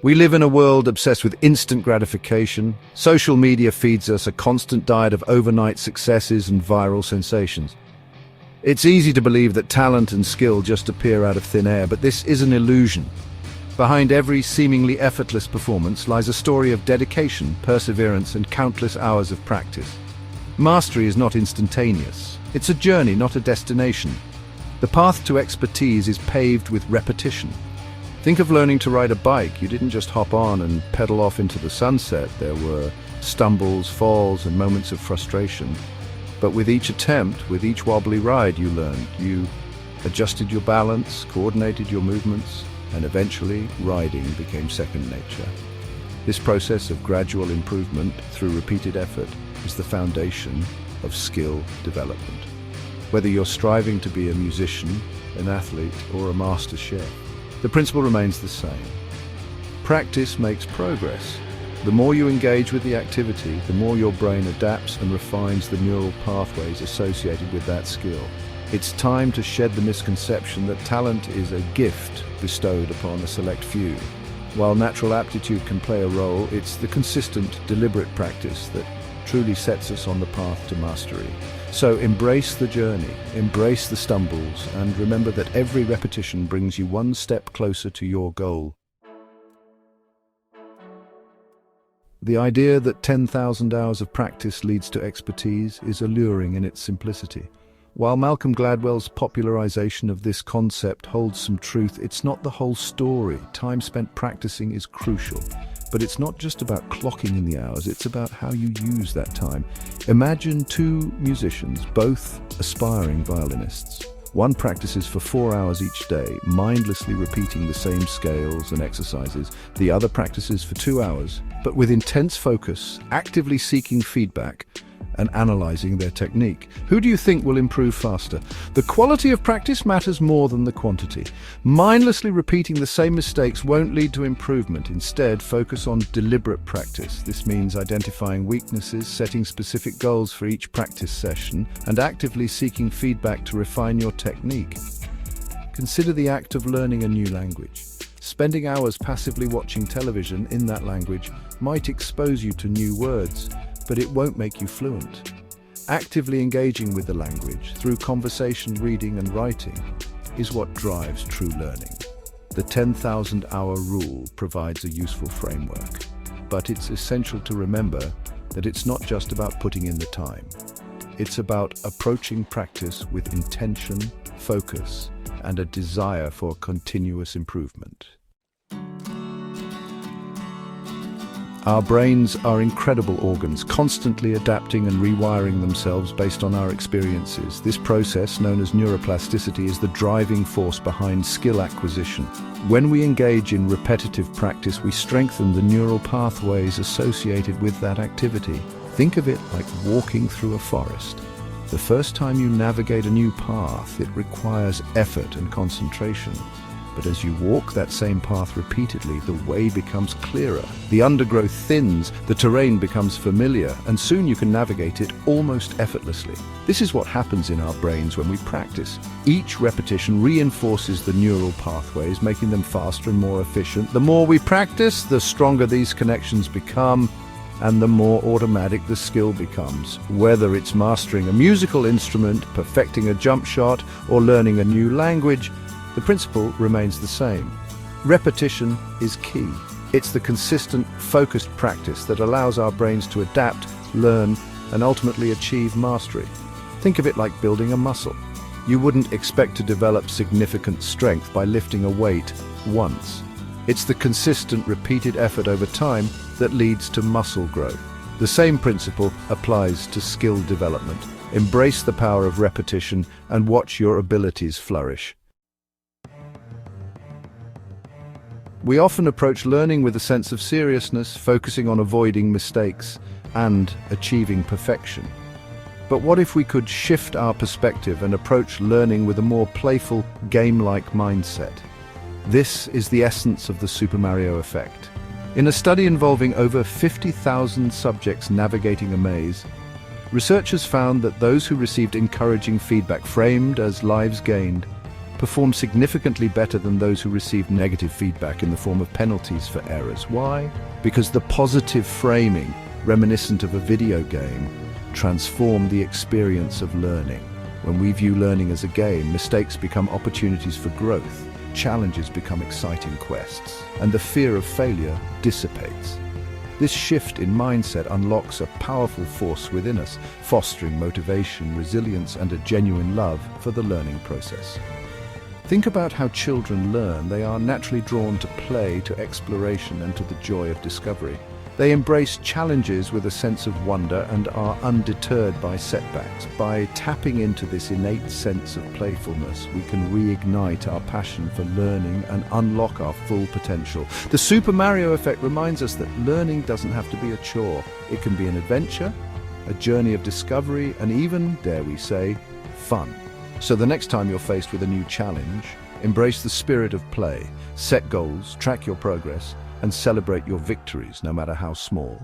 We live in a world obsessed with instant gratification. Social media feeds us a constant diet of overnight successes and viral sensations. It's easy to believe that talent and skill just appear out of thin air, but this is an illusion. Behind every seemingly effortless performance lies a story of dedication, perseverance, and countless hours of practice. Mastery is not instantaneous. It's a journey, not a destination. The path to expertise is paved with repetition. Think of learning to ride a bike. You didn't just hop on and pedal off into the sunset. There were stumbles, falls, and moments of frustration. But with each attempt, with each wobbly ride, you learned. You adjusted your balance, coordinated your movements, and eventually riding became second nature. This process of gradual improvement through repeated effort is the foundation of skill development. Whether you're striving to be a musician, an athlete, or a master chef, the principle remains the same. Practice makes progress. The more you engage with the activity, the more your brain adapts and refines the neural pathways associated with that skill. It's time to shed the misconception that talent is a gift bestowed upon a select few. While natural aptitude can play a role, it's the consistent, deliberate practice that truly sets us on the path to mastery. So embrace the journey, embrace the stumbles, and remember that every repetition brings you one step closer to your goal. The idea that 10,000 hours of practice leads to expertise is alluring in its simplicity. While Malcolm Gladwell's popularization of this concept holds some truth, it's not the whole story. Time spent practicing is crucial. But it's not just about clocking in the hours, it's about how you use that time. Imagine two musicians, both aspiring violinists. One practices for 4 hours each day, mindlessly repeating the same scales and exercises. The other practices for 2 hours, but with intense focus, actively seeking feedback and analyzing their technique. Who do you think will improve faster? The quality of practice matters more than the quantity. Mindlessly repeating the same mistakes won't lead to improvement. Instead, focus on deliberate practice. This means identifying weaknesses, setting specific goals for each practice session, and actively seeking feedback to refine your technique. Consider the act of learning a new language. Spending hours passively watching television in that language might expose you to new words, but it won't make you fluent. Actively engaging with the language through conversation, reading, and writing is what drives true learning. The 10,000-hour rule provides a useful framework, but it's essential to remember that it's not just about putting in the time. It's about approaching practice with intention, focus, and a desire for continuous improvement. Our brains are incredible organs, constantly adapting and rewiring themselves based on our experiences. This process, known as neuroplasticity, is the driving force behind skill acquisition. When we engage in repetitive practice, we strengthen the neural pathways associated with that activity. Think of it like walking through a forest. The first time you navigate a new path, it requires effort and concentration. But as you walk that same path repeatedly, the way becomes clearer. The undergrowth thins, the terrain becomes familiar, and soon you can navigate it almost effortlessly. This is what happens in our brains when we practice. Each repetition reinforces the neural pathways, making them faster and more efficient. The more we practice, the stronger these connections become, and the more automatic the skill becomes. Whether it's mastering a musical instrument, perfecting a jump shot, or learning a new language, the principle remains the same. Repetition is key. It's the consistent, focused practice that allows our brains to adapt, learn, and ultimately achieve mastery. Think of it like building a muscle. You wouldn't expect to develop significant strength by lifting a weight once. It's the consistent, repeated effort over time that leads to muscle growth. The same principle applies to skill development. Embrace the power of repetition and watch your abilities flourish. We often approach learning with a sense of seriousness, focusing on avoiding mistakes and achieving perfection. But what if we could shift our perspective and approach learning with a more playful, game-like mindset? This is the essence of the Super Mario effect. In a study involving over 50,000 subjects navigating a maze, researchers found that those who received encouraging feedback, framed as lives gained, perform significantly better than those who receive negative feedback in the form of penalties for errors. Why? Because the positive framing, reminiscent of a video game, transform the experience of learning. When we view learning as a game, mistakes become opportunities for growth, challenges become exciting quests, and the fear of failure dissipates. This shift in mindset unlocks a powerful force within us, fostering motivation, resilience, and a genuine love for the learning process. Think about how children learn. They are naturally drawn to play, to exploration, and to the joy of discovery. They embrace challenges with a sense of wonder and are undeterred by setbacks. By tapping into this innate sense of playfulness, we can reignite our passion for learning and unlock our full potential. The Super Mario effect reminds us that learning doesn't have to be a chore. It can be an adventure, a journey of discovery, and even, dare we say, fun. So the next time you're faced with a new challenge, embrace the spirit of play, set goals, track your progress, and celebrate your victories, no matter how small.